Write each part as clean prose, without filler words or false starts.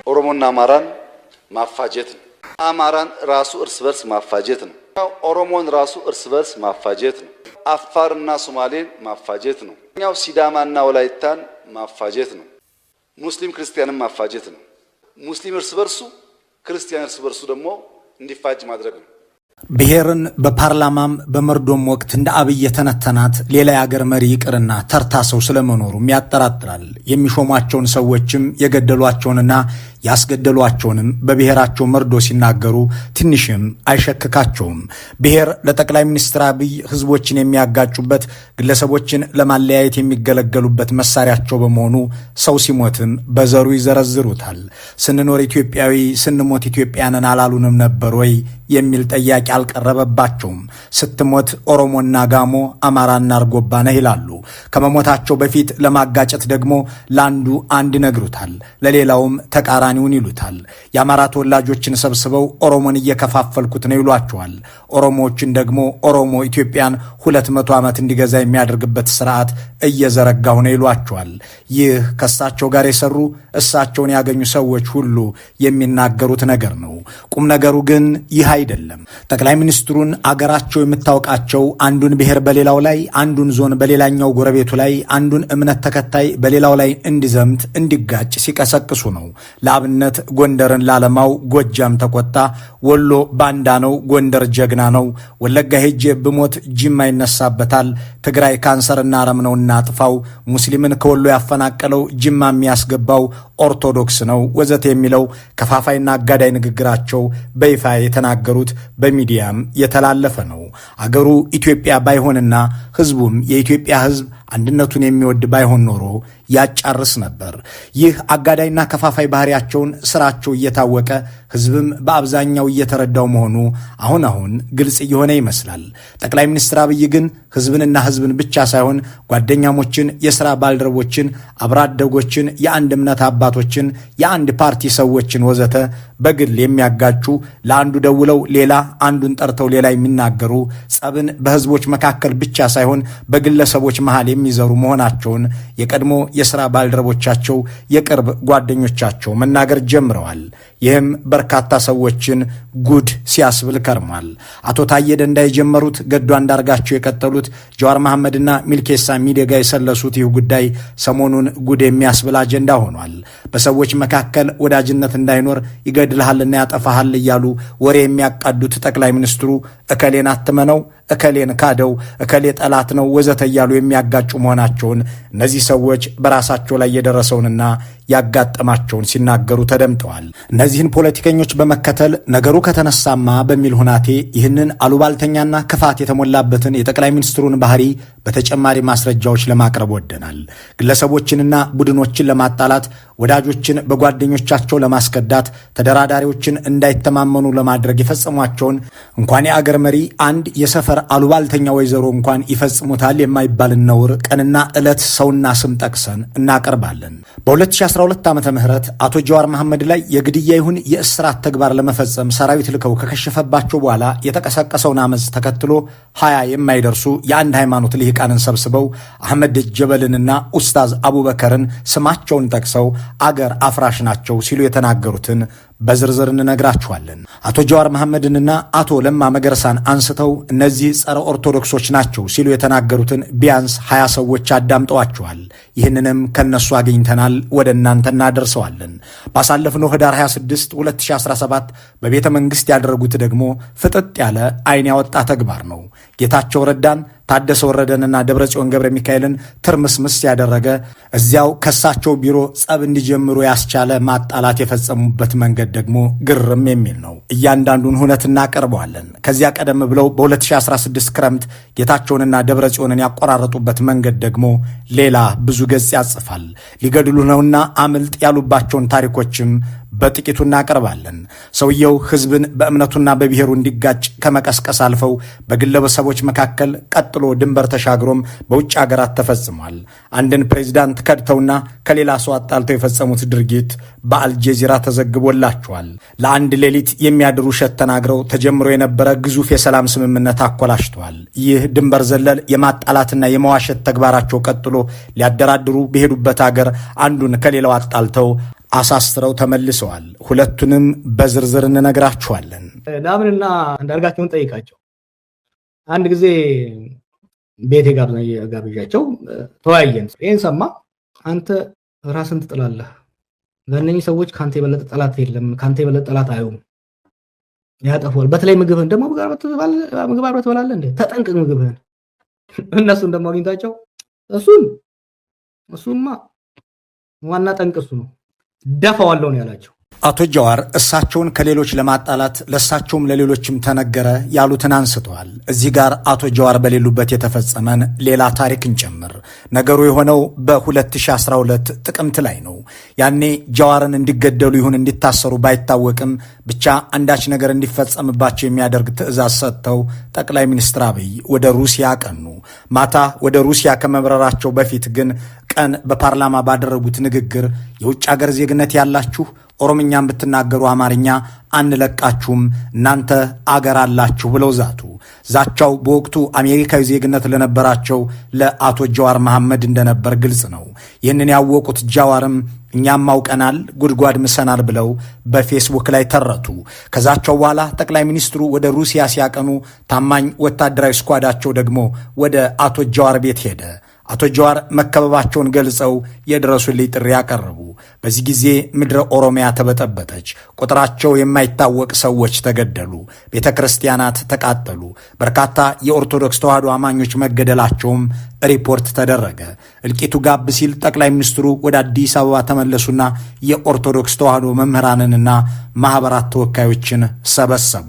ኦሮሞና አማራን ማፋጀት ነው። አማራን ራሱ እርስ በርስ ማፋጀት ነው። ኦሮሞን ራሱ እርስ በርስ ማፋጀት ነው። አፋርና ሶማሌን ማፋጀት ነው። ኛው ሲዳማና ወላይታን ማፋጀት ነው። ሙስሊም ክርስቲያንን ማፋጀት ነው። ሙስሊም እርስ በርሱ ክርስቲያን እርስ በርሱ ደግሞ እንዲፋጅ ማድረግ ነው። ብሔርን በፓርላማም በመርዶም ወቅት እንደ አብይ የተነተናት ሌላ የአገር መሪ ይቅርና ተርታ ሰው ስለመኖሩም ያጠራጥራል። የሚሾሟቸውን ሰዎችም የገደሏቸውንና ያስገደሏቸውንም በብሔራቸው መርዶ ሲናገሩ ትንሽም አይሸክካቸውም። ብሔር ለጠቅላይ ሚኒስትር አብይ ህዝቦችን የሚያጋጩበት፣ ግለሰቦችን ለማለያየት የሚገለገሉበት መሳሪያቸው በመሆኑ ሰው ሲሞትም በዘሩ ይዘረዝሩታል። ስንኖር ኢትዮጵያዊ ስንሞት ኢትዮጵያንን አላሉንም ነበር ወይ የሚል ጥያቄ አልቀረበባቸውም። ስትሞት ኦሮሞና ጋሞ አማራና አርጎባ ነህ ይላሉ። ከመሞታቸው በፊት ለማጋጨት ደግሞ ለአንዱ አንድ ይነግሩታል፣ ለሌላውም ተቃራኒውን ይሉታል። የአማራ ተወላጆችን ሰብስበው ኦሮሞን እየከፋፈልኩት ነው ይሏቸዋል። ኦሮሞዎችን ደግሞ ኦሮሞ ኢትዮጵያን 200 ዓመት እንዲገዛ የሚያደርግበት ስርዓት እየዘረጋሁ ነው ይሏቸዋል። ይህ ከእሳቸው ጋር የሰሩ እሳቸውን ያገኙ ሰዎች ሁሉ የሚናገሩት ነገር ነው። ቁም ነገሩ ግን ይህ አይደለም። ጠቅላይ ሚኒስትሩን አገራቸው የምታውቃቸው አንዱን ብሔር በሌላው ላይ፣ አንዱን ዞን በሌላኛው ጎረቤቱ ላይ፣ አንዱን እምነት ተከታይ በሌላው ላይ እንዲዘምት እንዲጋጭ ሲቀሰቅሱ ነው። ለአብነት ጎንደርን ላለማው ጎጃም ተቆጣ፣ ወሎ ባንዳ ነው ጎንደር ጀግና ነው፣ ወለጋ ሄጄ ብሞት ጅማ ይነሳበታል፣ ትግራይ ካንሰርና አረም ነውና አጥፋው፣ ሙስሊምን ከወሎ ያፈናቀለው ጅማ የሚያስገባው ኦርቶዶክስ ነው ወዘተ የሚለው ከፋፋይና አጋዳይ ንግግራቸው በይፋ የተናገሩት በሚዲያም የተላለፈ ነው። አገሩ ኢትዮጵያ ባይሆንና ህዝቡም የኢትዮጵያ ህዝብ አንድነቱን የሚወድ ባይሆን ኖሮ ያጫርስ ነበር። ይህ አጋዳይና ከፋፋይ ባህሪያቸውን ስራቸው እየታወቀ ህዝብም በአብዛኛው እየተረዳው መሆኑ አሁን ግልጽ እየሆነ ይመስላል። ጠቅላይ ሚኒስትር አብይ ግን ህዝብንና ህዝብን ብቻ ሳይሆን ጓደኛሞችን፣ የሥራ ባልደረቦችን፣ አብራደጎችን፣ የአንድ እምነት አባቶችን፣ የአንድ ፓርቲ ሰዎችን ወዘተ በግል የሚያጋጩ፣ ለአንዱ ደውለው ሌላ አንዱን ጠርተው ሌላ የሚናገሩ፣ ጸብን በህዝቦች መካከል ብቻ ሳይሆን በግለሰቦች መሃል የሚዘሩ መሆናቸውን የቀድሞ የሥራ ባልደረቦቻቸው፣ የቅርብ ጓደኞቻቸው መናገር ጀምረዋል። ይህም በርካታ ሰዎችን ጉድ ሲያስብል ከርሟል። አቶ ታዬ ደንዳ የጀመሩት፣ ገዱ አንዳርጋቸው የቀጠሉት፣ ጀዋር መሐመድና ሚልኬሳ ሚዴጋ የሰለሱት ይህ ጉዳይ ሰሞኑን ጉድ የሚያስብል አጀንዳ ሆኗል። በሰዎች መካከል ወዳጅነት እንዳይኖር ይገድልሃልና ያጠፋሃል እያሉ ወሬ የሚያቃዱት ጠቅላይ ሚኒስትሩ እከሌን አትመነው፣ እከሌን ካደው፣ እከሌ ጠላት ነው ወዘተ እያሉ የሚያጋጩ መሆናቸውን እነዚህ ሰዎች በራሳቸው ላይ የደረሰውንና ያጋጠማቸውን ሲናገሩ ተደምጠዋል። እነዚህን ፖለቲከኞች በመከተል ነገሩ ከተነሳማ በሚል ሁናቴ ይህንን አሉባልተኛና ክፋት የተሞላበትን የጠቅላይ ሚኒስትሩን ባህሪ በተጨማሪ ማስረጃዎች ለማቅረብ ወደናል። ግለሰቦችንና ቡድኖችን ለማጣላት፣ ወዳጆችን በጓደኞቻቸው ለማስከዳት፣ ተደራዳሪዎችን እንዳይተማመኑ ለማድረግ የፈጸሟቸውን እንኳን የአገር መሪ አንድ የሰፈር አሉባልተኛ ወይዘሮ እንኳን ይፈጽሙታል የማይባልን ነውር ቀንና ዕለት ሰውና ስም ጠቅሰን እናቀርባለን። በ2012 ዓመተ ምህረት አቶ ጀዋር መሐመድ ላይ የግድያ ይሁን የእስራት ተግባር ለመፈጸም ሰራዊት ልከው ከከሸፈባቸው በኋላ የተቀሰቀሰውን አመፅ ተከትሎ 20 የማይደርሱ የአንድ ሃይማኖት ልሂቃንን ሰብስበው አህመድ ጀበልንና ኡስታዝ አቡበከርን ስማቸውን ጠቅሰው አገር አፍራሽ ናቸው ሲሉ የተናገሩትን በዝርዝር እንነግራችኋለን። አቶ ጀዋር መሐመድንና አቶ ለማ መገርሳን አንስተው እነዚህ ጸረ ኦርቶዶክሶች ናቸው ሲሉ የተናገሩትን ቢያንስ 20 ሰዎች አዳምጠዋቸዋል። ይህንንም ከነሱ አግኝተናል፣ ወደ እናንተ እናደርሰዋለን። ባሳለፍነው ህዳር 26 2017 በቤተ መንግሥት ያደረጉት ደግሞ ፍጥጥ ያለ አይን ያወጣ ተግባር ነው። ጌታቸው ረዳን፣ ታደሰ ወረደንና ደብረጽዮን ገብረ ሚካኤልን ትርምስምስ ያደረገ፣ እዚያው ከሳቸው ቢሮ ጸብ እንዲጀምሩ ያስቻለ ማጣላት የፈጸሙበት መንገድ ደግሞ ግርም የሚል ነው። እያንዳንዱን ሁነት እናቀርበዋለን። ከዚያ ቀደም ብለው በ2016 ክረምት ጌታቸውንና ደብረጽዮንን ያቆራረጡበት መንገድ ደግሞ ሌላ ብዙ ገጽ ያጽፋል። ሊገድሉ ነውና አምልጥ ያሉባቸውን ታሪኮችም በጥቂቱ እናቀርባለን። ሰውየው ህዝብን በእምነቱና በብሔሩ እንዲጋጭ ከመቀስቀስ አልፈው በግለሰቦች መካከል ቀጥሎ ድንበር ተሻግሮም በውጭ ሀገራት ተፈጽሟል። አንድን ፕሬዚዳንት ከድተውና ከሌላ ሰው አጣልተው የፈጸሙት ድርጊት በአልጀዚራ ተዘግቦላቸዋል። ለአንድ ሌሊት የሚያድር ውሸት ተናግረው ተጀምሮ የነበረ ግዙፍ የሰላም ስምምነት አኮላሽተዋል። ይህ ድንበር ዘለል የማጣላትና የመዋሸት ተግባራቸው ቀጥሎ ሊያደራድሩ በሄዱበት ሀገር አንዱን ከሌላው አጣልተው አሳስረው ተመልሰዋል። ሁለቱንም በዝርዝር እንነግራችኋለን። ዳምንና አንዳርጋቸውን ጠይቃቸው። አንድ ጊዜ ቤቴ ጋብዣቸው ተወያየን። ይህን ሰማ። አንተ ራስን ትጥላለህ፣ ለእነኚህ ሰዎች ካንተ የበለጠ ጠላት የለም፣ ካንተ የበለጠ ጠላት አዩም፣ ያጠፋል። በተለይ ምግብህን ደግሞ ምግብ አብረህ ትበላለህ እንዴ? ተጠንቅቅ ምግብህን። እነሱን ደግሞ አግኝታቸው እሱማ ዋና ጠንቅ እሱ ነው፣ ደፋዋለሁ ነው ያላቸው። አቶ ጀዋር እሳቸውን ከሌሎች ለማጣላት ለእሳቸውም ለሌሎችም ተነገረ ያሉትን አንስተዋል። እዚህ ጋር አቶ ጀዋር በሌሉበት የተፈጸመን ሌላ ታሪክን ጨምር። ነገሩ የሆነው በ2012 ጥቅምት ላይ ነው። ያኔ ጀዋርን እንዲገደሉ ይሁን እንዲታሰሩ ባይታወቅም ብቻ አንዳች ነገር እንዲፈጸምባቸው የሚያደርግ ትዕዛዝ ሰጥተው ጠቅላይ ሚኒስትር አብይ ወደ ሩሲያ አቀኑ። ማታ ወደ ሩሲያ ከመብረራቸው በፊት ግን ቀን በፓርላማ ባደረጉት ንግግር የውጭ ሀገር ዜግነት ያላችሁ ኦሮምኛን ብትናገሩ አማርኛ አንለቃችሁም፣ እናንተ አገር አላችሁ ብለው ዛቱ። ዛቻው በወቅቱ አሜሪካዊ ዜግነት ለነበራቸው ለአቶ ጀዋር መሐመድ እንደነበር ግልጽ ነው። ይህንን ያወቁት ጀዋርም እኛም አውቀናል፣ ጉድጓድ ምሰናል ብለው በፌስቡክ ላይ ተረቱ። ከዛቸው በኋላ ጠቅላይ ሚኒስትሩ ወደ ሩሲያ ሲያቀኑ ታማኝ ወታደራዊ ስኳዳቸው ደግሞ ወደ አቶ ጀዋር ቤት ሄደ። አቶ ጀዋር መከበባቸውን ገልጸው የድረሱልኝ ጥሪ ያቀረቡ። በዚህ ጊዜ ምድረ ኦሮሚያ ተበጠበጠች። ቁጥራቸው የማይታወቅ ሰዎች ተገደሉ። ቤተ ክርስቲያናት ተቃጠሉ። በርካታ የኦርቶዶክስ ተዋሕዶ አማኞች መገደላቸውም ሪፖርት ተደረገ። እልቂቱ ጋብ ሲል ጠቅላይ ሚኒስትሩ ወደ አዲስ አበባ ተመለሱና የኦርቶዶክስ ተዋሕዶ መምህራንንና ማኅበራት ተወካዮችን ሰበሰቡ።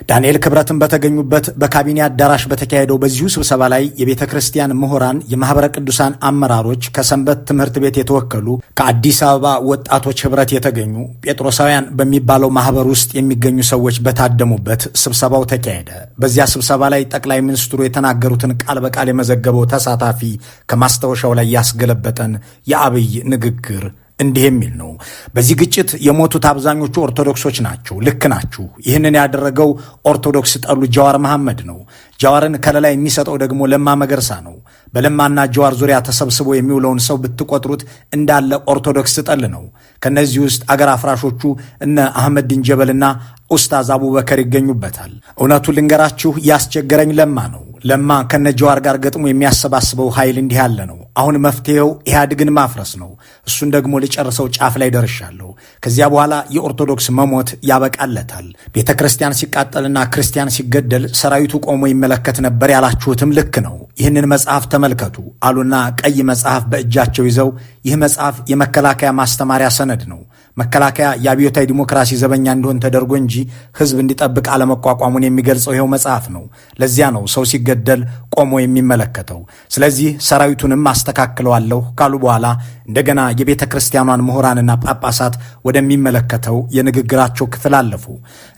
ዳንኤል ክብረትን በተገኙበት በካቢኔ አዳራሽ በተካሄደው በዚሁ ስብሰባ ላይ የቤተ ክርስቲያን ምሁራን፣ የማኅበረ ቅዱሳን አመራሮች፣ ከሰንበት ትምህርት ቤት የተወከሉ፣ ከአዲስ አበባ ወጣቶች ኅብረት የተገኙ ጴጥሮሳውያን በሚባለው ማኅበር ውስጥ የሚገኙ ሰዎች በታደሙበት ስብሰባው ተካሄደ። በዚያ ስብሰባ ላይ ጠቅላይ ሚኒስትሩ የተናገሩትን ቃል በቃል የመዘገበው ተሳታፊ ከማስታወሻው ላይ ያስገለበጠን የአብይ ንግግር እንዲህ የሚል ነው። በዚህ ግጭት የሞቱት አብዛኞቹ ኦርቶዶክሶች ናቸው። ልክ ናችሁ። ይህንን ያደረገው ኦርቶዶክስ ጠሉ ጀዋር መሐመድ ነው። ጀዋርን ከለላ የሚሰጠው ደግሞ ለማ መገርሳ ነው። በለማና ጀዋር ዙሪያ ተሰብስቦ የሚውለውን ሰው ብትቆጥሩት እንዳለ ኦርቶዶክስ ጠል ነው። ከነዚህ ውስጥ አገር አፍራሾቹ እነ አህመዲን ጀበልና ኡስታዝ አቡበከር ይገኙበታል። እውነቱን ልንገራችሁ፣ ያስቸገረኝ ለማ ነው። ለማ ከነ ጀዋር ጋር ገጥሞ የሚያሰባስበው ኃይል እንዲህ ያለ ነው። አሁን መፍትሄው ኢህአዴግን ማፍረስ ነው። እሱን ደግሞ ልጨርሰው ጫፍ ላይ ደርሻለሁ። ከዚያ በኋላ የኦርቶዶክስ መሞት ያበቃለታል። ቤተ ክርስቲያን ሲቃጠልና ክርስቲያን ሲገደል ሰራዊቱ ቆሞ ይመለከት ነበር ያላችሁትም ልክ ነው። ይህንን መጽሐፍ ተመልከቱ አሉና ቀይ መጽሐፍ በእጃቸው ይዘው፣ ይህ መጽሐፍ የመከላከያ ማስተማሪያ ሰነድ ነው። መከላከያ የአብዮታዊ ዲሞክራሲ ዘበኛ እንዲሆን ተደርጎ እንጂ ህዝብ እንዲጠብቅ አለመቋቋሙን የሚገልጸው ይኸው መጽሐፍ ነው። ለዚያ ነው ሰው ሲገደል ቆሞ የሚመለከተው። ስለዚህ ሰራዊቱንም አስተካክለዋለሁ ካሉ በኋላ እንደገና የቤተ ክርስቲያኗን ምሁራንና ጳጳሳት ወደሚመለከተው የንግግራቸው ክፍል አለፉ።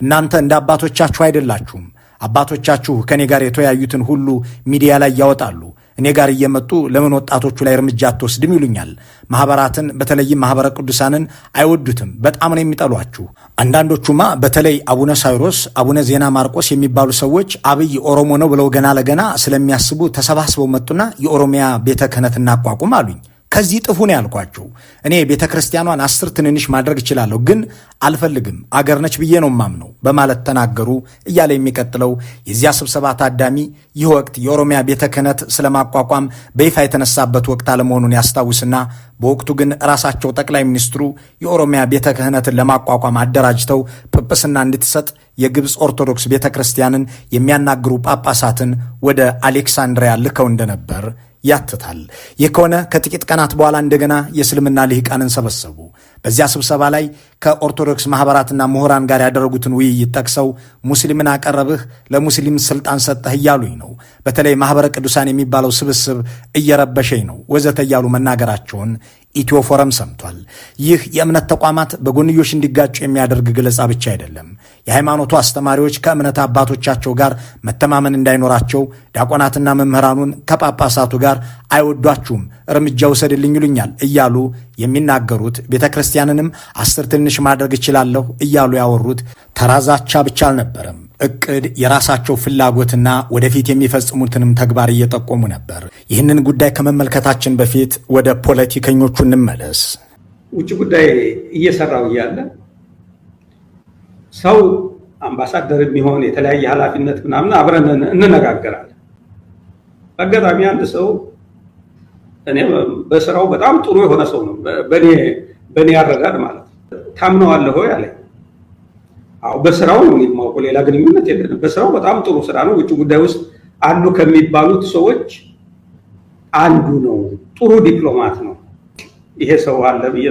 እናንተ እንደ አባቶቻችሁ አይደላችሁም። አባቶቻችሁ ከእኔ ጋር የተወያዩትን ሁሉ ሚዲያ ላይ ያወጣሉ። እኔ ጋር እየመጡ ለምን ወጣቶቹ ላይ እርምጃ አትወስድም ይሉኛል። ማኅበራትን በተለይም ማኅበረ ቅዱሳንን አይወዱትም፣ በጣም ነው የሚጠሏችሁ። አንዳንዶቹማ በተለይ አቡነ ሳይሮስ፣ አቡነ ዜና ማርቆስ የሚባሉ ሰዎች አብይ ኦሮሞ ነው ብለው ገና ለገና ስለሚያስቡ ተሰባስበው መጡና የኦሮሚያ ቤተ ክህነት እናቋቁም አሉኝ። ከዚህ ጥፉ ነው ያልኳቸው። እኔ ቤተ ክርስቲያኗን 10 ትንንሽ ማድረግ እችላለሁ፣ ግን አልፈልግም፣ አገር ነች ብዬ ነው ማምነው በማለት ተናገሩ እያለ የሚቀጥለው የዚያ ስብሰባ ታዳሚ ይህ ወቅት የኦሮሚያ ቤተ ክህነት ስለማቋቋም በይፋ የተነሳበት ወቅት አለመሆኑን ያስታውስና በወቅቱ ግን ራሳቸው ጠቅላይ ሚኒስትሩ የኦሮሚያ ቤተ ክህነትን ለማቋቋም አደራጅተው ጵጵስና እንድትሰጥ የግብፅ ኦርቶዶክስ ቤተ ክርስቲያንን የሚያናግሩ ጳጳሳትን ወደ አሌክሳንድሪያ ልከው እንደነበር ያትታል። ይህ ከሆነ ከጥቂት ቀናት በኋላ እንደገና የእስልምና ልሂቃንን ሰበሰቡ። በዚያ ስብሰባ ላይ ከኦርቶዶክስ ማኅበራትና ምሁራን ጋር ያደረጉትን ውይይት ጠቅሰው ሙስሊምን አቀረብህ፣ ለሙስሊም ስልጣን ሰጠህ እያሉኝ ነው፣ በተለይ ማኅበረ ቅዱሳን የሚባለው ስብስብ እየረበሸኝ ነው ወዘተ እያሉ መናገራቸውን ኢትዮ ፎረም ሰምቷል። ይህ የእምነት ተቋማት በጎንዮሽ እንዲጋጩ የሚያደርግ ገለጻ ብቻ አይደለም። የሃይማኖቱ አስተማሪዎች ከእምነት አባቶቻቸው ጋር መተማመን እንዳይኖራቸው ዲያቆናትና መምህራኑን ከጳጳሳቱ ጋር አይወዷችሁም፣ እርምጃ ውሰድልኝ ይሉኛል እያሉ የሚናገሩት ቤተ ክርስቲያንንም 10 ትንሽ ማድረግ እችላለሁ እያሉ ያወሩት ተራዛቻ ብቻ አልነበረም። እቅድ፣ የራሳቸው ፍላጎትና ወደፊት የሚፈጽሙትንም ተግባር እየጠቆሙ ነበር። ይህንን ጉዳይ ከመመልከታችን በፊት ወደ ፖለቲከኞቹ እንመለስ። ውጭ ጉዳይ እየሰራው እያለ ሰው አምባሳደር የሚሆን የተለያየ ኃላፊነት ምናምን አብረን እንነጋገራለን። አጋጣሚ አንድ ሰው እኔ በስራው በጣም ጥሩ የሆነ ሰው ነው፣ በእኔ ያረዳድ ማለት ነው። ታምነዋለህ ወይ አለኝ። አዎ በስራው ነው የማውቀው፣ ሌላ ግንኙነት የለንም። በስራው በጣም ጥሩ ስራ ነው። ውጭ ጉዳይ ውስጥ አሉ ከሚባሉት ሰዎች አንዱ ነው። ጥሩ ዲፕሎማት ነው። ይሄ ሰው አለ ብዬ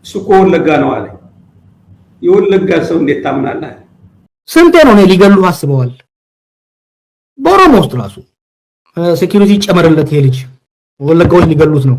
እሱ እኮ ወለጋ ነው አለኝ። የወለጋ ሰው እንዴት ታምናለህ? ስንቴ ነው ሊገሉ አስበዋል። በኦሮሞ ውስጥ ራሱ ሴኩሪቲ ጨመረለት። ይሄ ልጅ ወለጋውን ሊገሉት ነው።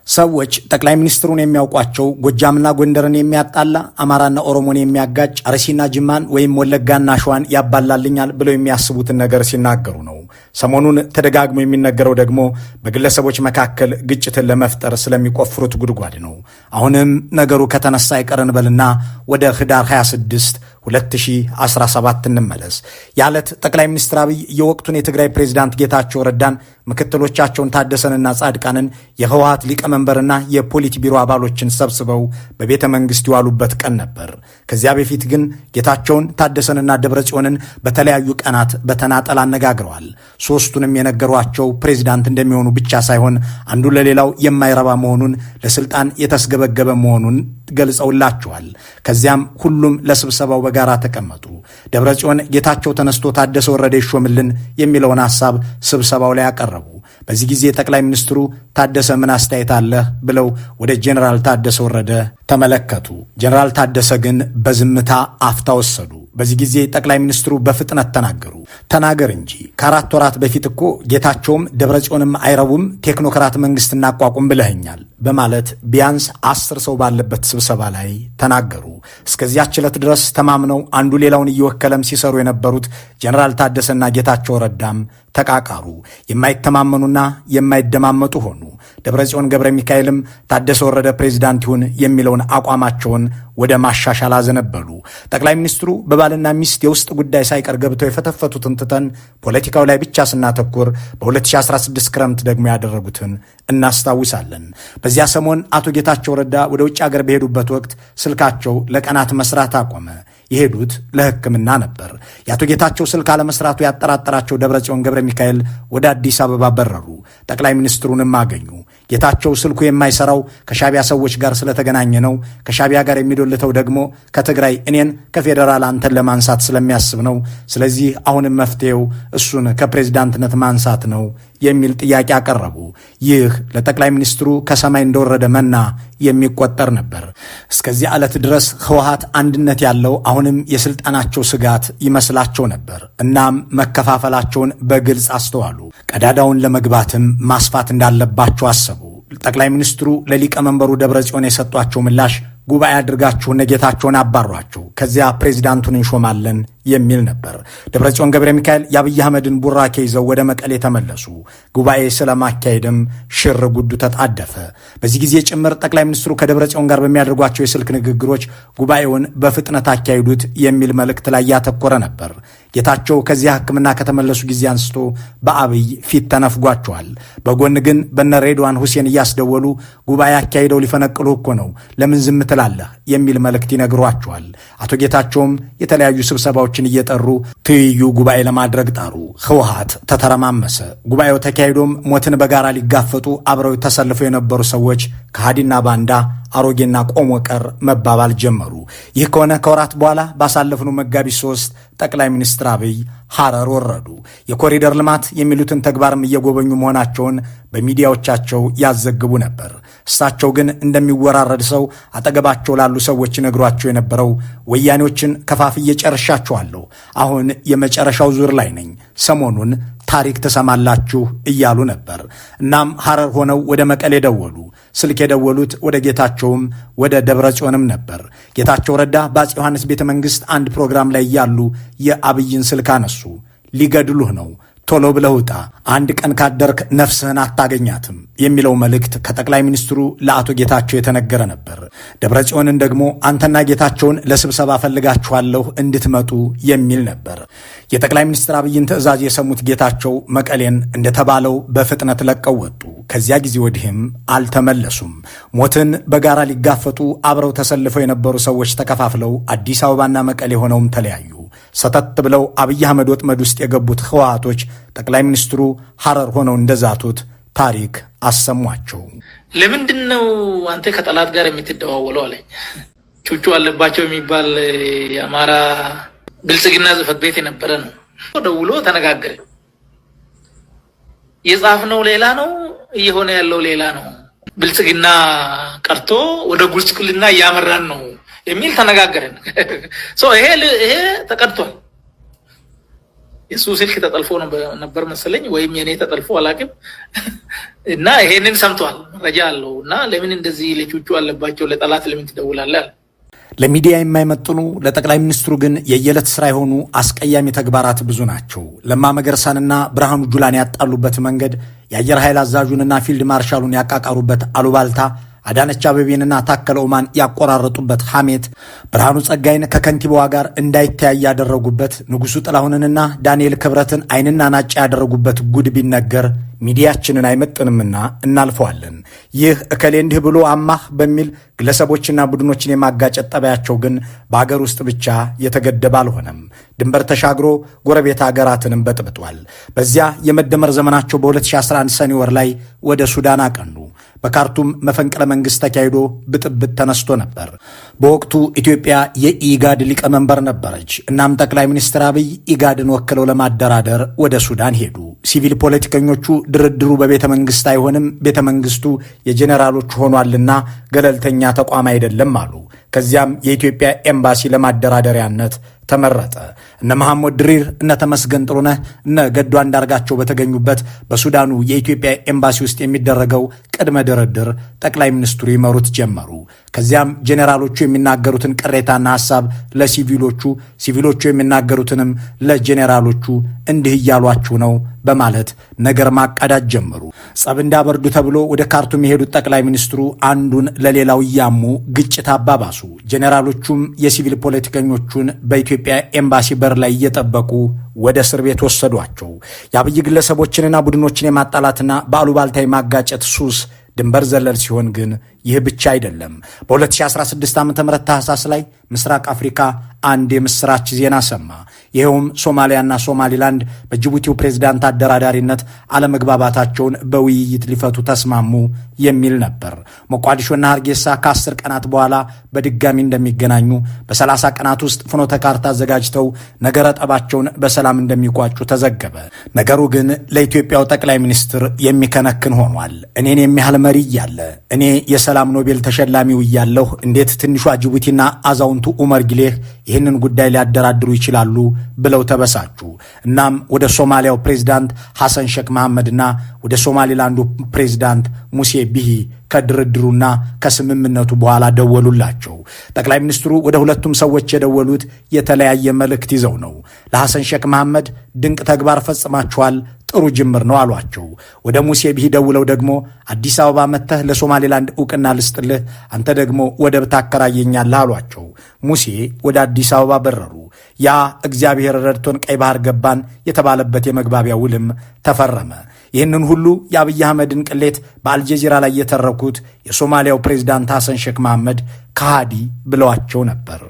ሰዎች ጠቅላይ ሚኒስትሩን የሚያውቋቸው ጎጃምና ጎንደርን የሚያጣላ፣ አማራና ኦሮሞን የሚያጋጭ፣ አርሲና ጅማን ወይም ወለጋና ሸዋን ያባላልኛል ብለው የሚያስቡትን ነገር ሲናገሩ ነው። ሰሞኑን ተደጋግሞ የሚነገረው ደግሞ በግለሰቦች መካከል ግጭትን ለመፍጠር ስለሚቆፍሩት ጉድጓድ ነው። አሁንም ነገሩ ከተነሳ አይቀር እንበልና ወደ ህዳር 26 2017 እንመለስ። ያለት ጠቅላይ ሚኒስትር አብይ የወቅቱን የትግራይ ፕሬዝዳንት ጌታቸው ረዳን፣ ምክትሎቻቸውን ታደሰንና ጻድቃንን፣ የህወሓት ሊቀመንበርና የፖሊት ቢሮ አባሎችን ሰብስበው በቤተ መንግስት የዋሉበት ቀን ነበር። ከዚያ በፊት ግን ጌታቸውን፣ ታደሰንና ደብረጽዮንን በተለያዩ ቀናት በተናጠል አነጋግረዋል። ሶስቱንም የነገሯቸው ፕሬዝዳንት እንደሚሆኑ ብቻ ሳይሆን አንዱ ለሌላው የማይረባ መሆኑን፣ ለስልጣን የተስገበገበ መሆኑን ገልጸውላቸዋል። ከዚያም ሁሉም ለስብሰባው በጋራ ተቀመጡ። ደብረጽዮን ጌታቸው ተነስቶ ታደሰ ወረደ ይሾምልን የሚለውን ሐሳብ ስብሰባው ላይ አቀረቡ። በዚህ ጊዜ ጠቅላይ ሚኒስትሩ ታደሰ ምን አስተያየት አለህ ብለው ወደ ጄኔራል ታደሰ ወረደ ተመለከቱ። ጄኔራል ታደሰ ግን በዝምታ አፍታ ወሰዱ። በዚህ ጊዜ ጠቅላይ ሚኒስትሩ በፍጥነት ተናገሩ። ተናገር እንጂ ከ4 ወራት በፊት እኮ ጌታቸውም ደብረጽዮንም አይረቡም፣ ቴክኖክራት መንግስት እናቋቁም ብለኸኛል በማለት ቢያንስ 10 ሰው ባለበት ስብሰባ ላይ ተናገሩ። እስከዚያች ዕለት ድረስ ተማምነው አንዱ ሌላውን እየወከለም ሲሰሩ የነበሩት ጄኔራል ታደሰና ጌታቸው ረዳም ተቃቃሩ። የማይተማመኑና የማይደማመጡ ሆኑ። ደብረጽዮን ገብረ ሚካኤልም ታደሰ ወረደ ፕሬዝዳንት ይሁን የሚለውን አቋማቸውን ወደ ማሻሻል አዘነበሉ። ጠቅላይ ሚኒስትሩ በባልና ሚስት የውስጥ ጉዳይ ሳይቀር ገብተው የፈተፈቱትን ትተን ፖለቲካው ላይ ብቻ ስናተኩር በ2016 ክረምት ደግሞ ያደረጉትን እናስታውሳለን። በዚያ ሰሞን አቶ ጌታቸው ረዳ ወደ ውጭ ሀገር በሄዱበት ወቅት ስልካቸው ለቀናት መስራት አቆመ። የሄዱት ለሕክምና ነበር። የአቶ ጌታቸው ስልክ አለመስራቱ ያጠራጠራቸው ደብረጽዮን ገብረ ሚካኤል ወደ አዲስ አበባ በረሩ። ጠቅላይ ሚኒስትሩንም አገኙ። ጌታቸው ስልኩ የማይሰራው ከሻቢያ ሰዎች ጋር ስለተገናኘ ነው። ከሻቢያ ጋር የሚዶልተው ደግሞ ከትግራይ እኔን ከፌዴራል አንተን ለማንሳት ስለሚያስብ ነው። ስለዚህ አሁንም መፍትሄው እሱን ከፕሬዝዳንትነት ማንሳት ነው የሚል ጥያቄ አቀረቡ። ይህ ለጠቅላይ ሚኒስትሩ ከሰማይ እንደወረደ መና የሚቆጠር ነበር። እስከዚህ ዕለት ድረስ ህወሓት አንድነት ያለው አሁንም የስልጣናቸው ስጋት ይመስላቸው ነበር። እናም መከፋፈላቸውን በግልጽ አስተዋሉ። ቀዳዳውን ለመግባትም ማስፋት እንዳለባቸው አሰቡ። ጠቅላይ ሚኒስትሩ ለሊቀመንበሩ ደብረጽዮን የሰጧቸው ምላሽ ጉባኤ አድርጋችሁ ጌታቸውን አባሯቸው፣ ከዚያ ፕሬዝዳንቱን እንሾማለን የሚል ነበር። ደብረጽዮን ገብረ ሚካኤል የአብይ አህመድን ቡራኬ ይዘው ወደ መቀሌ ተመለሱ። ጉባኤ ስለማካሄድም ሽር ጉዱ ተጣደፈ። በዚህ ጊዜ ጭምር ጠቅላይ ሚኒስትሩ ከደብረጽዮን ጋር በሚያደርጓቸው የስልክ ንግግሮች ጉባኤውን በፍጥነት አካሄዱት የሚል መልእክት ላይ ያተኮረ ነበር። ጌታቸው ከዚያ ሕክምና ከተመለሱ ጊዜ አንስቶ በአብይ ፊት ተነፍጓቸዋል። በጎን ግን በነ ሬድዋን ሁሴን እያስደወሉ ጉባኤ አካሄደው ሊፈነቅሉ እኮ ነው፣ ለምን ዝም ትላለህ የሚል መልእክት ይነግሯቸዋል። አቶ ጌታቸውም የተለያዩ ስብሰባዎችን እየጠሩ ትይዩ ጉባኤ ለማድረግ ጣሩ። ህወሓት ተተረማመሰ። ጉባኤው ተካሂዶም ሞትን በጋራ ሊጋፈጡ አብረው ተሰልፈው የነበሩ ሰዎች ከሃዲና ባንዳ፣ አሮጌና ቆሞ ቀር መባባል ጀመሩ። ይህ ከሆነ ከወራት በኋላ ባሳለፍነው መጋቢት 3 ጠቅላይ ሚኒስትር አብይ ሐረር ወረዱ። የኮሪደር ልማት የሚሉትን ተግባርም እየጎበኙ መሆናቸውን በሚዲያዎቻቸው ያዘግቡ ነበር። እሳቸው ግን እንደሚወራረድ ሰው አጠገባቸው ላሉ ሰዎች ነግሯቸው የነበረው ወያኔዎችን ከፋፍዬ ጨርሻቸዋለሁ፣ አሁን የመጨረሻው ዙር ላይ ነኝ፣ ሰሞኑን ታሪክ ትሰማላችሁ እያሉ ነበር። እናም ሐረር ሆነው ወደ መቀሌ ደወሉ። ስልክ የደወሉት ወደ ጌታቸውም ወደ ደብረጽዮንም ነበር። ጌታቸው ረዳ በአፄ ዮሐንስ ቤተ መንግሥት አንድ ፕሮግራም ላይ ያሉ የአብይን ስልክ አነሱ። ሊገድሉህ ነው፣ ቶሎ ብለህ ውጣ፣ አንድ ቀን ካደርክ ነፍስህን አታገኛትም የሚለው መልእክት ከጠቅላይ ሚኒስትሩ ለአቶ ጌታቸው የተነገረ ነበር። ደብረጽዮንን ደግሞ አንተና ጌታቸውን ለስብሰባ ፈልጋችኋለሁ እንድትመጡ የሚል ነበር። የጠቅላይ ሚኒስትር አብይን ትዕዛዝ የሰሙት ጌታቸው መቀሌን እንደተባለው በፍጥነት ለቀው ወጡ። ከዚያ ጊዜ ወዲህም አልተመለሱም። ሞትን በጋራ ሊጋፈጡ አብረው ተሰልፈው የነበሩ ሰዎች ተከፋፍለው አዲስ አበባና መቀሌ ሆነውም ተለያዩ። ሰተት ብለው አብይ አህመድ ወጥመድ ውስጥ የገቡት ህወሓቶች ጠቅላይ ሚኒስትሩ ሐረር ሆነው እንደዛቱት ታሪክ አሰሟቸው። ለምንድን ነው አንተ ከጠላት ጋር የምትደዋወለው አለኝ። ቹቹ አለባቸው የሚባል የአማራ ብልጽግና ጽሕፈት ቤት የነበረ ነው። ደውሎ ተነጋገረ። የጻፍነው ሌላ ነው፣ እየሆነ ያለው ሌላ ነው። ብልጽግና ቀርቶ ወደ ጉስቁልና እያመራን ነው የሚል ተነጋገረን። ይሄ ተቀድቷል። የሱ ስልክ ተጠልፎ ነበር መሰለኝ፣ ወይም የኔ ተጠልፎ አላውቅም። እና ይሄንን ሰምቷል፣ መረጃ አለው። እና ለምን እንደዚህ ለቹቹ አለባቸው ለጠላት ለምን ትደውላለህ? ለሚዲያ የማይመጥኑ ለጠቅላይ ሚኒስትሩ ግን የየዕለት ስራ የሆኑ አስቀያሚ ተግባራት ብዙ ናቸው። ለማ መገርሳንና ብርሃኑ ጁላን ያጣሉበት መንገድ፣ የአየር ኃይል አዛዡንና ፊልድ ማርሻሉን ያቃቃሩበት አሉባልታ፣ አዳነች አቤቤንና ታከለ ኡማን ያቆራረጡበት ሐሜት፣ ብርሃኑ ጸጋይን ከከንቲባዋ ጋር እንዳይተያይ ያደረጉበት፣ ንጉሱ ጥላሁንንና ዳንኤል ክብረትን ዓይንና ናጫ ያደረጉበት ጉድ ቢነገር ሚዲያችንን አይመጥንምና እናልፈዋለን። ይህ እከሌ እንዲህ ብሎ አማህ በሚል ግለሰቦችና ቡድኖችን የማጋጨት ጠባያቸው ግን በአገር ውስጥ ብቻ የተገደበ አልሆነም። ድንበር ተሻግሮ ጎረቤት አገራትንም በጥብጧል። በዚያ የመደመር ዘመናቸው በ2011 ሰኔ ወር ላይ ወደ ሱዳን አቀኑ። በካርቱም መፈንቅለ መንግስት ተካሂዶ ብጥብጥ ተነስቶ ነበር። በወቅቱ ኢትዮጵያ የኢጋድ ሊቀመንበር ነበረች። እናም ጠቅላይ ሚኒስትር አብይ ኢጋድን ወክለው ለማደራደር ወደ ሱዳን ሄዱ። ሲቪል ፖለቲከኞቹ ድርድሩ በቤተ መንግስት አይሆንም፣ ቤተ መንግስቱ የጄኔራሎች ሆኗልና ገለልተኛ ተቋም አይደለም አሉ። ከዚያም የኢትዮጵያ ኤምባሲ ለማደራደሪያነት ተመረጠ። እነ መሐመድ ድሪር፣ እነ ተመስገን ጥሩነህ፣ እነ ገዱ አንዳርጋቸው በተገኙበት በሱዳኑ የኢትዮጵያ ኤምባሲ ውስጥ የሚደረገው ቅድመ ድርድር ጠቅላይ ሚኒስትሩ ይመሩት ጀመሩ። ከዚያም ጄኔራሎቹ የሚናገሩትን ቅሬታና ሐሳብ ለሲቪሎቹ፣ ሲቪሎቹ የሚናገሩትንም ለጄኔራሎቹ እንዲህ እያሏችሁ ነው በማለት ነገር ማቃዳት ጀመሩ። ጸብ እንዳበርዱ ተብሎ ወደ ካርቱም የሄዱት ጠቅላይ ሚኒስትሩ አንዱን ለሌላው እያሙ ግጭት አባባሱ። ጄኔራሎቹም የሲቪል ፖለቲከኞቹን በኢትዮጵያ ኤምባሲ በር ላይ እየጠበቁ ወደ እስር ቤት ወሰዷቸው። የአብይ ግለሰቦችንና ቡድኖችን የማጣላትና በአሉባልታ ማጋጨት ሱስ ድንበር ዘለል ሲሆን ግን ይህ ብቻ አይደለም። በ2016 ዓ.ም ታህሳስ ላይ ምስራቅ አፍሪካ አንድ የምስራች ዜና ሰማ። ይኸውም ሶማሊያና ሶማሊላንድ በጅቡቲው ፕሬዝዳንት አደራዳሪነት አለመግባባታቸውን በውይይት ሊፈቱ ተስማሙ የሚል ነበር። ሞቃዲሾና ሀርጌሳ ከ10 ቀናት በኋላ በድጋሚ እንደሚገናኙ፣ በ30 ቀናት ውስጥ ፍኖተ ካርታ አዘጋጅተው ነገረ ጠባቸውን በሰላም እንደሚቋጩ ተዘገበ። ነገሩ ግን ለኢትዮጵያው ጠቅላይ ሚኒስትር የሚከነክን ሆኗል። እኔን የሚያህል መሪ እያለ፣ እኔ የሰላም ኖቤል ተሸላሚው እያለሁ እንዴት ትንሿ ጅቡቲና አዛውንቱ ኡመር ጊሌህ ይህንን ጉዳይ ሊያደራድሩ ይችላሉ ብለው ተበሳጩ። እናም ወደ ሶማሊያው ፕሬዝዳንት ሐሰን ሼክ መሐመድና ወደ ሶማሊላንዱ ፕሬዝዳንት ሙሴ ቢሂ ከድርድሩና ከስምምነቱ በኋላ ደወሉላቸው። ጠቅላይ ሚኒስትሩ ወደ ሁለቱም ሰዎች የደወሉት የተለያየ መልእክት ይዘው ነው። ለሐሰን ሼክ መሐመድ ድንቅ ተግባር ፈጽማችኋል፣ ጥሩ ጅምር ነው አሏቸው። ወደ ሙሴ ቢሂ ደውለው ደግሞ አዲስ አበባ መጥተህ ለሶማሌላንድ ዕውቅና ልስጥልህ፣ አንተ ደግሞ ወደብ ታከራየኛለህ አሏቸው። ሙሴ ወደ አዲስ አበባ በረሩ። ያ እግዚአብሔር ረድቶን ቀይ ባህር ገባን የተባለበት የመግባቢያ ውልም ተፈረመ። ይህንን ሁሉ የአብይ አህመድን ቅሌት በአልጀዚራ ላይ የተረኩት የሶማሊያው ፕሬዝዳንት ሐሰን ሼክ መሐመድ ከሃዲ ብለዋቸው ነበር።